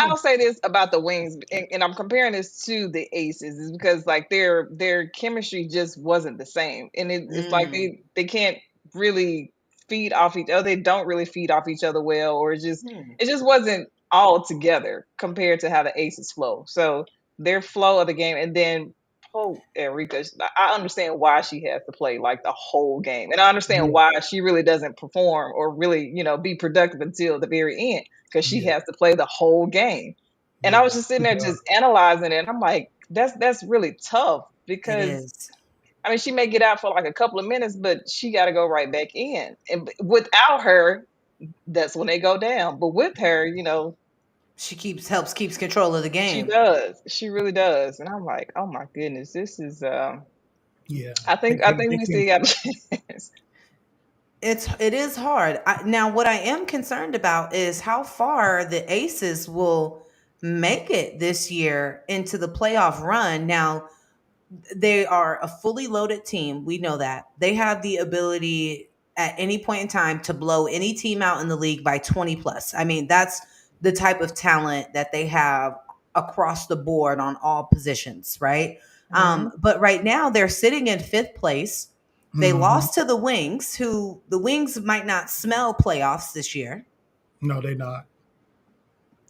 I'll say this about the Wings, and I'm comparing this to the Aces, is because, like, their chemistry just wasn't the same, and it's like Mm. they can't really feed off each other. They don't really feed off each other well, or Hmm. it just wasn't all together compared to how the Aces flow. So their flow of the game, and then Erica, I understand why she has to play like the whole game, and I understand Yeah, why she really doesn't perform or really be productive until the very end, because she yeah, has to play the whole game. And I yeah. was just sitting She there does. just analyzing it, and I'm like, that's really tough, It because is. I mean, she may get out for like a couple of minutes, but she got to go right back in. And without her, that's when they go down. But with her, She keeps control of the she game. does. She really does. And I'm like, oh my goodness, this is. Yeah, I they, think I they, think they we can. still got a chance. It is hard. Now, what I am concerned about is how far the Aces will make it this year into the playoff run. Now, they are a fully loaded team. We know that. They have the ability at any point in time to blow any team out in the league by 20 plus. I mean, that's the type of talent that they have across the board on all positions, right? Hmm. But right now they're sitting in fifth place. They Mhm. lost to the Wings, who the Wings might not smell playoffs this year. No, they're not.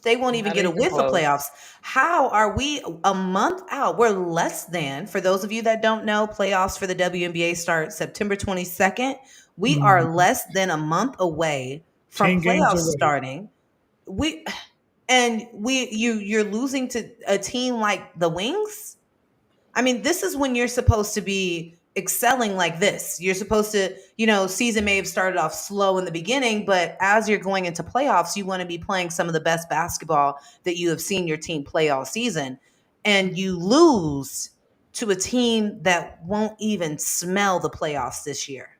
They won't even Not get a even whiff of close. playoffs. How are we a month out? We're less than, for those of you that don't know, playoffs for the WNBA start September 22nd. We are Mhm. less than a month away from 10 games playoffs away. starting. We and you're losing to a team like the Wings. I mean, this is when you're supposed to be excelling like this. You're supposed to, season may have started off slow in the beginning, but as you're going into playoffs, you want to be playing some of the best basketball that you have seen your team play all season. And you lose to a team that won't even smell the playoffs this year.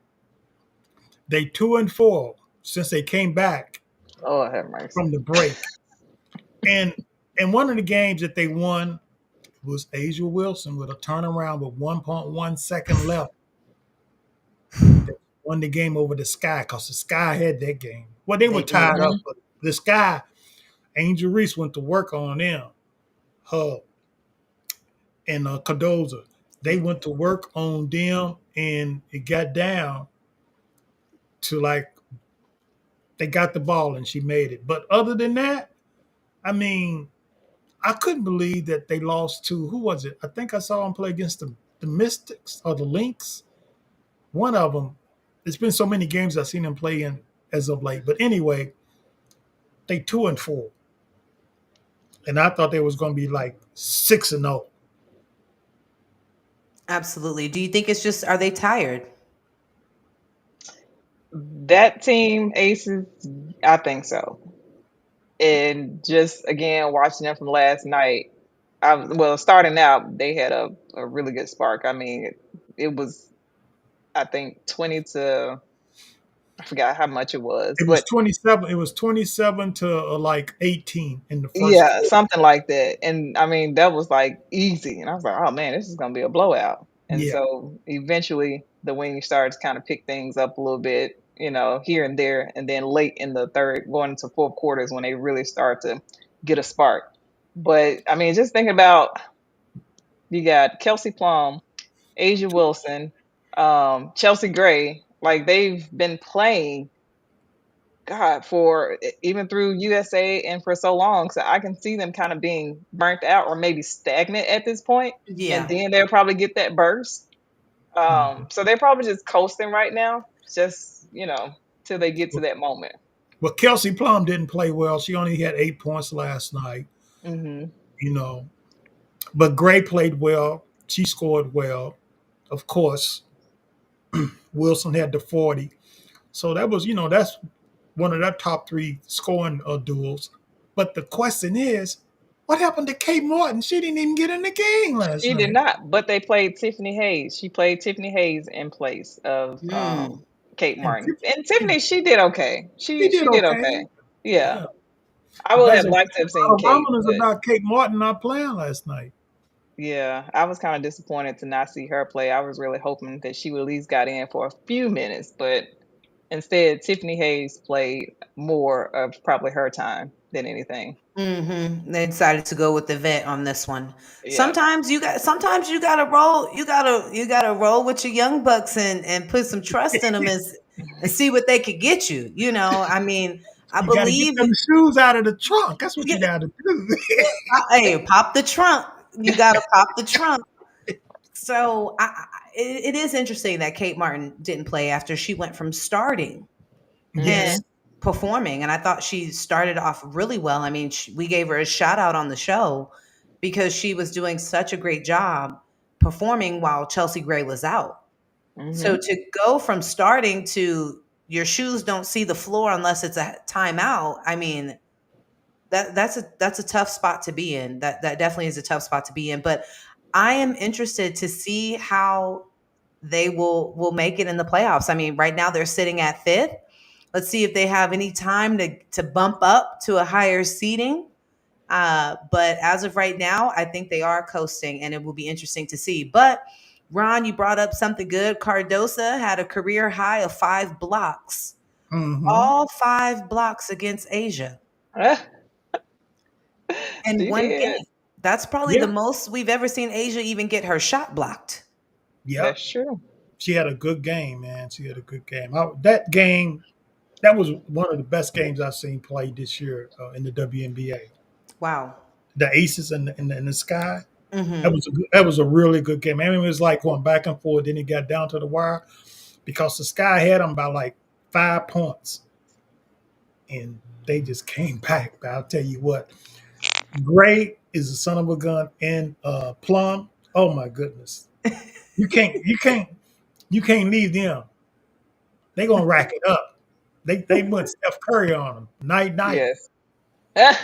They 2-4 since they came back Oh, have mercy. from the break. And one of the games that they won was Asia Wilson with a turnaround with 1.1 second left. They won the game over the Sky because the Sky had that game. Well, they were They did. tied up, but the Sky, Angel Reese went to work on them. Her and Cardoza, they went to work on them, and it got down to like they got the ball and she made it. But other than that, I mean, I couldn't believe that they lost to who was it? I think I saw them play against the Mystics or the Lynx. One of them. There's been so many games I've seen them play in as of late. But anyway, they 2-4, and I thought they was going to be like 6-0. Absolutely. Do you think it's just, are they tired? That team, Aces, I think so. And just again, watching them from last night, starting out, they had a really good spark. I mean, it was, I think, 20 to, I forgot how much it was, It was but 27. It was 27 to like 18 in the first yeah, quarter. something like that. And I mean, that was like easy. And I was like, oh man, this is going to be a blowout. And Yeah. so eventually the Wings started to kind of pick things up a little bit, here and there. And then late in the third, going into fourth quarters when they really start to get a spark. But I mean, just think about, you got Kelsey Plum, Asia Wilson, Chelsea Gray. Like they've been playing, God, for even through USA and for so long. So I can see them kind of being burnt out or maybe stagnant at this point. And Yeah. then they'll probably get that burst. So they're probably just coasting right now, just, till they get to that moment. Well, Kelsey Plum didn't play well. She only had 8 points last night, Hmm. you know. But Gray played well. She scored well. Of course, Wilson had the 40. So that was, that's one of their top three scoring duels. But the question is, what happened to Kate Martin? She didn't even get in the game last She did night. not, but they played Tiffany Hayes. She played Tiffany Hayes in place of Mm. Kate And Martin. And Tiffany, she did okay. she She did did okay. okay. Yeah. Yeah. I But would there's have a liked to have lot seen of Kate, rumors but about Kate Martin not playing last night. yeah, I was kind of disappointed to not see her play. I was really hoping that she would at least got in for a few minutes, but instead, Tiffany Hayes played more of probably her time than anything. They decided to go with the vet on this one. Yeah. Sometimes you gotta roll. You gotta roll with your young bucks and put some trust in them and see what they could get you. I mean, I You got to get believe. them shoes out of the trunk. That's what Yeah, you got to do. hey, pop the trunk. You gotta pop the trunk. So it is interesting that Kate Martin didn't play after she went from starting Hmm. and Yes. performing. And I thought she started off really well. I mean, we gave her a shout out on the show because she was doing such a great job performing while Chelsea Gray was out. So Hmm. to go from starting to your shoes don't see the floor unless it's a timeout, I mean, that's a tough spot to be in. That definitely is a tough spot to be in. But I am interested to see how they will make it in the playoffs. I mean, right now they're sitting at fifth. Let's see if they have any time to bump up to a higher seating. But as of right now, I think they are coasting, and it will be interesting to see. But Ron, you brought up something good. Cardosa had a career high of 5 blocks, Mm-hmm. all 5 blocks against Asia in She one did. game. That's probably the Yeah. most we've ever seen Asia even get her shot blocked. Yep. That's true. She had a good game, man. She had a good game. That game, that was one of the best games I've seen played this year in the WNBA. Wow. The Aces in the Sky. Hmm. That was a really good game. I mean, it was like going back and forth. Then it got down to the wire because the Sky had them by like 5 points, and they just came back. But I'll tell you what, Gray is a son of a gun, and Plum. Oh my goodness, you can't, you can't, you can't leave them. They gonna rack it up. They went Steph Curry on them night night. Yes.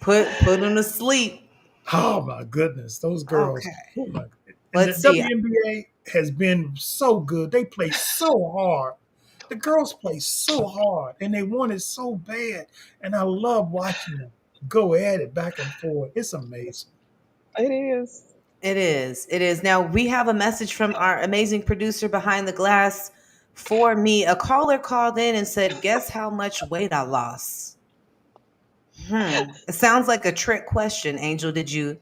Put them to sleep. Oh my goodness, those girls. Okay. Oh my, and the Let's see. WNBA has been so good. They play so hard. The girls play so hard, and they want it so bad. And I love watching them go at it back and forth. It's amazing. It is. It is. It is. Now we have a message from our amazing producer behind the glass for me. A caller called in and said, "Guess how much weight I lost?" It sounds like a trick question. Angel, did you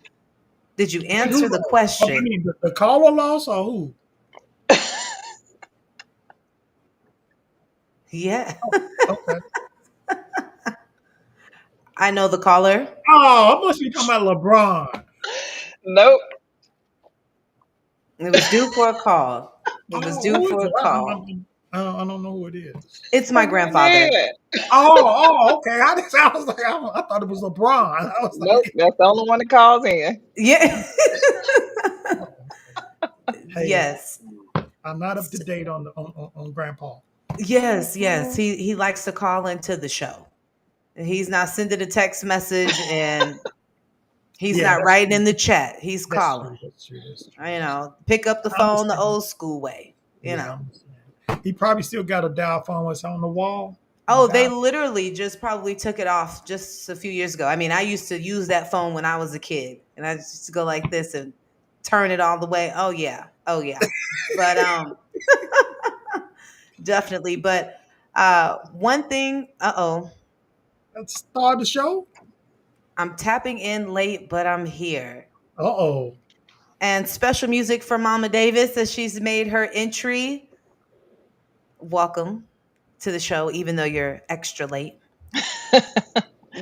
Wait, who answer the lost? Oh, I question? mean, the caller lost or who? Yeah. Okay. I know the caller. Oh, I must be talking about LeBron. Nope. It was due for a call. It was Oh, due who is for it? a call. I don't know who it is. It's my Oh my grandfather. God. Okay. I was like, I thought it was LeBron. I was Nope. like, That's the only one that calls in. Yeah. hey, Yes. I'm not up to date on Grandpa. Yes, yes. He likes to call into the show. He's not sending a text message and he's Yeah, not writing in the chat. He's that's calling. true. That's true. That's true. Pick up the I phone the understand. old school way. Yeah, I understand. He probably still got a dial phone that's on the wall. Oh, they literally just probably took it off just a few years ago. I mean, I used to use that phone when I was a kid, and I just used to go like this and turn it all the way. Oh yeah, but definitely. But one thing. Let's start the show. I'm tapping in late, but I'm here. Oh, And special music for Mama Davis as she's made her entry. Welcome to the show, even though you're extra late.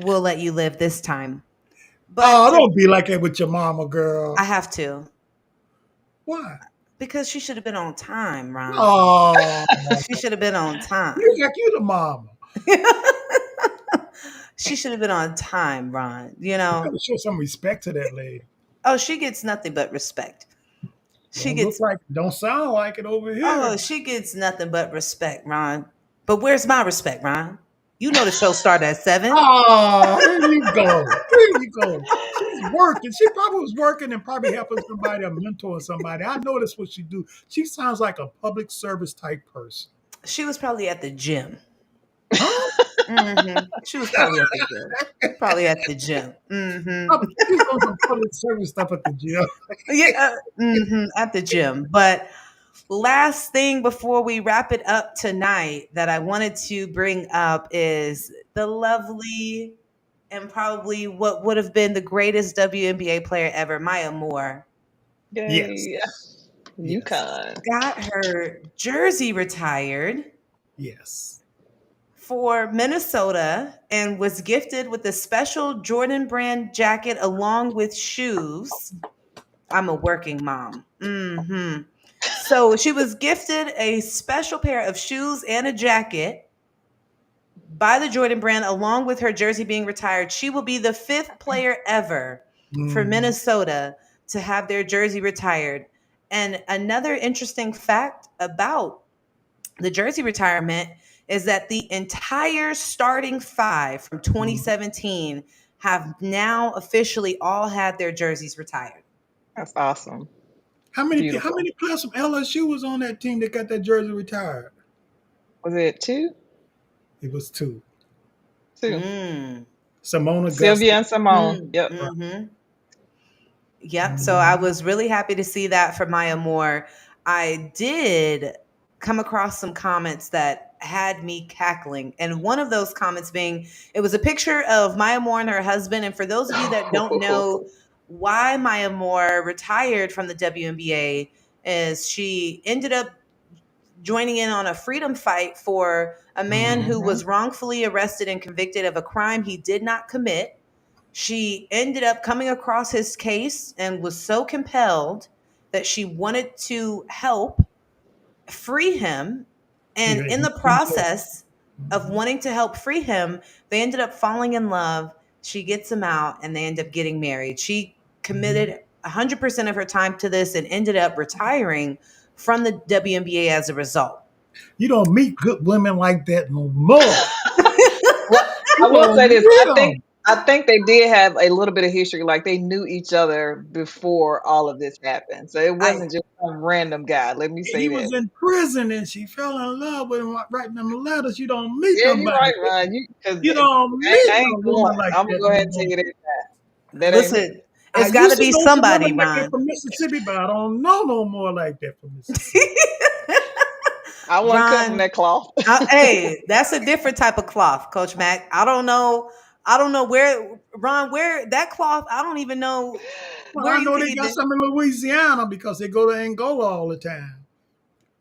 We'll let you live this time. But don't be like that with your mama, girl. I have to. Why? Because she should have been on time, Ron. Oh, She should have been on time. you the mama. She should have been on time, Ron. You gotta show some respect to that lady. Oh, she gets nothing but respect. Don't sound like it over here. Oh, she gets nothing but respect, Ron. But where's my respect, Ron? You know the show started at 7. Oh, there you go. There you go. She's working. She probably was working and probably helping somebody or mentoring somebody. I know that's what she do. She sounds like a public service type person. She was probably at the gym. Huh? She was probably at the gym. Probably at the gym. She's doing some public service stuff at the gym. Yeah, at the gym. But last thing before we wrap it up tonight that I wanted to bring up is the lovely and probably what would have been the greatest WNBA player ever, Maya Moore. Yay. Yes. UConn. Got her jersey retired. Yes. For Minnesota and was gifted with a special Jordan brand jacket along with shoes. I'm a working mom. So she was gifted a special pair of shoes and a jacket by the Jordan brand along with her jersey being retired. She will be the 5th player ever for Minnesota to have their jersey retired. And another interesting fact about the jersey retirement is that the entire starting 5 from 2017 have now officially all had their jerseys retired. That's awesome. How many players from LSU was on that team that got that jersey retired? Was it 2? It was 2. 2. Simone Augusta. Sylvia and Simone. Yep. Yep. So I was really happy to see that for Maya Moore. I did come across some comments that had me cackling. And one of those comments being, it was a picture of Maya Moore and her husband. And for those of you that don't know why Maya Moore retired from the WNBA, is she ended up joining in on a freedom fight for a man who was wrongfully arrested and convicted of a crime he did not commit. She ended up coming across his case and was so compelled that she wanted to help free him. And in the process, of Mhm. wanting to help free him. They ended up falling in love. She gets him out and they end up getting married. She Mhm. committed 100% of her time to this and ended up retiring from the WNBA as a result. You don't meet good women like that no more. Well, You I will don't say this. meet I think them. I think they did have a little bit of history. Like they knew each other before all of this happened. So it I wasn't just some random guy. Let me say He was that. in prison and she fell in love with him writing them letters. You don't meet Yeah, them you're back. right, Ryan. You because You don't I meet ain't no the one. woman like I'm gonna that go no ahead and tell more. you that. That ain't me. listen. I It's got to used to be know some somebody, women like that Ron. from Mississippi, but I don't know no more like that from Mississippi. I wasn't cut from Ron, that cloth. hey, that's a different type of cloth, Coach Mac. I don't know. I don't know where Ron, where that cloth. I don't even know Well, where I you know could they got even. some in Louisiana because they go to Angola all the time.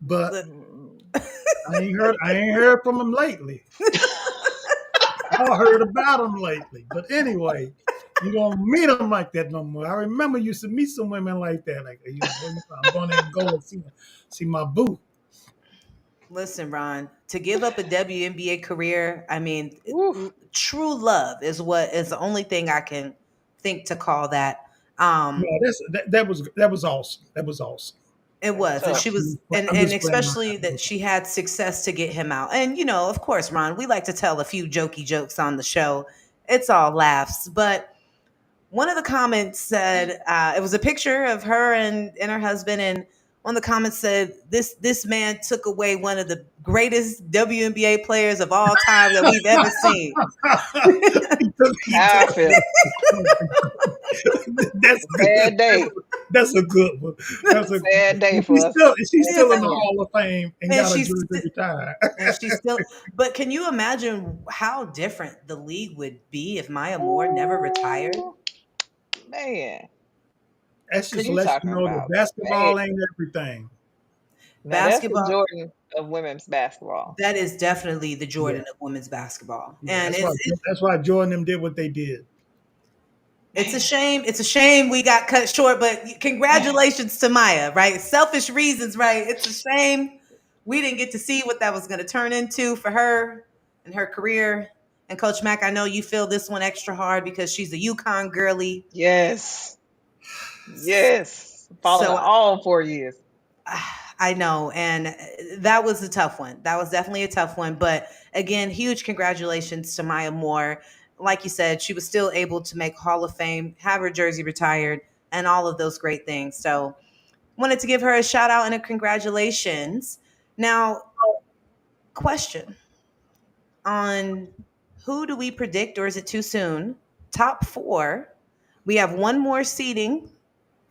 But Look, I ain't heard from them lately. I heard about them lately. But anyway, you don't meet them like that no more. I remember you used to meet some women like that. Like, I'm going to Angola to see my boo. listen, Ron. To give up a WNBA career, I mean, Oof. true love is what is the only thing I can think to call that. No, Um, that was awesome. That was awesome. It That's was, and tough. she was, I'm and just playing my especially that heart. she had success to get him out. And of course, Ron, we like to tell a few jokey jokes on the show. It's all laughs, but one of the comments said it was a picture of her and her husband, and one of the comments said this man took away one of the greatest WNBA players of all time that we've ever seen. How I feel. That's good. Sad day. That's a good one. That's a good Sad one. day And for us. she's As still in the fans. Hall of Fame and and got a she's jersey st- retired. and she's still. But can you imagine how different the league would be if Maya Moore never retired? Ooh, man. That's just to You let talking you know that about bad. basketball ain't everything. Now that's the Basketball, Jordan of women's basketball. that is definitely the Yeah, Jordan of women's basketball, yeah. and That's why that's why Jordan them did what they did. it's a Man. shame. It's a shame we got cut short, but congratulations to Maya, right? Selfish reasons, right? It's a shame we didn't get to see what that was going to turn into for her and her career. And Coach Mack, I know you feel this one extra hard because she's a UConn girly. Yes. Yes. Following So all 4 years. I know, and that was a tough one. That was definitely a tough one. But again, huge congratulations to Maya Moore. Like you said, she was still able to make Hall of Fame, have her jersey retired, and all of those great things. So, wanted to give her a shout out and a congratulations. Now, question on who do we predict, or is it too soon? Top four. We have one more seating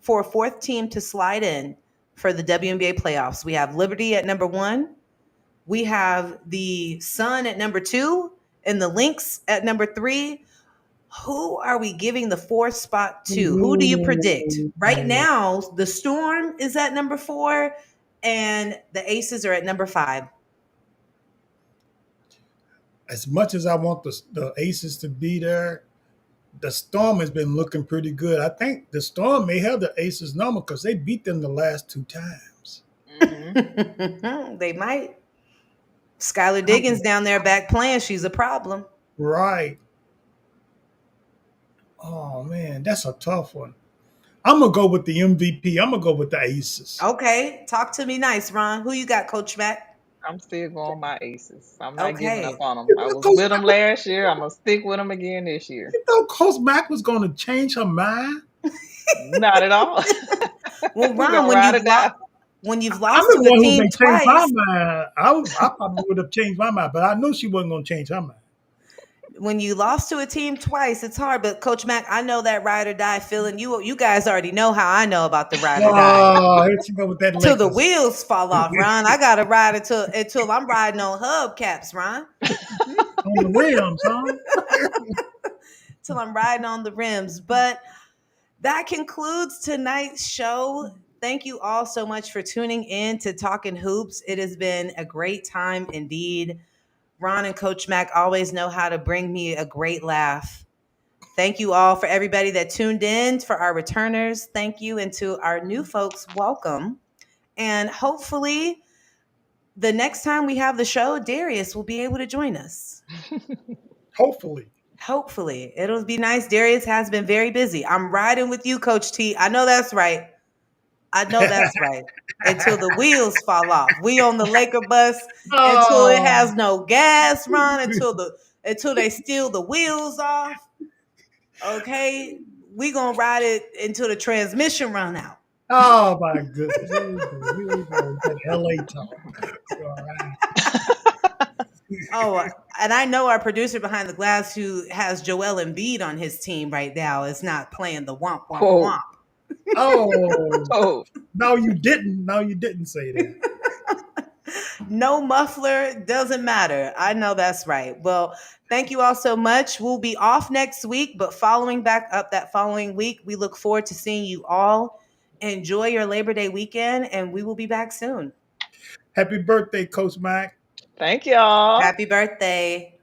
for a fourth team to slide in for the WNBA playoffs. We have Liberty at number one. We have the Sun at number two and the Lynx at number three. Who are we giving the fourth spot to? Who do you predict? Right now, the Storm is at number four and the Aces are at number five. As much as I want the Aces to be there, the Storm has been looking pretty good. I think the Storm may have the Aces number because they beat them the last two times. Hmm. They might. Skylar I'm- Diggins down there back playing. She's a problem. right. Oh man, that's a tough one. I'm gonna go with the MVP. I'm gonna go with the Aces. Okay, talk to me nice, Ron. Who you got, Coach Mac? I'm still going my aces. I'm not giving up Okay. on them. You I know, was Coach with them Mack, last year. I'm gonna stick with them again this year. Coach Mack was gonna change her mind. Not at all. Well, We're Ron, gonna ride it out. when you've I'm lost the to a one who team may change my twice, mind. I probably would have changed my mind, but I knew she wasn't gonna change her mind. when you lost to a team twice, it's hard. But Coach Mac, I know that ride or die feeling. You guys already know how I know about the ride or die. Oh, here she go with that Till the Lakers. wheels fall off, Ron. I gotta ride until I'm riding on hubcaps, Ron. On the rims, huh? Till I'm riding on the rims. But that concludes tonight's show. Thank you all so much for tuning in to Talking Hoops. It has been a great time indeed. Ron and Coach Mac always know how to bring me a great laugh. Thank you all for everybody that tuned in, for our returners. Thank you. And to our new folks, welcome. And hopefully, the next time we have the show, Darius will be able to join us. Hopefully. Hopefully. It'll be nice. Darius has been very busy. I'm riding with you, Coach T. I know that's right. I know that's right. Until the wheels fall off. We on the Laker bus until it Oh, has no gas run, until they steal the wheels off. Okay. We gonna ride it until the transmission run out. oh my goodness. Here we go. That LA talk. All right. Oh, and I know our producer behind the glass who has Joel Embiid on his team right now is not playing the womp womp Whoa. womp. Oh, Oh, no, you didn't. No, you didn't say that. No muffler, doesn't matter. I know that's right. Well, thank you all so much. We'll be off next week, but following back up that following week, we look forward to seeing you all. Enjoy your Labor Day weekend, and we will be back soon. Happy birthday, Coach Mac. thank y'all. Happy birthday.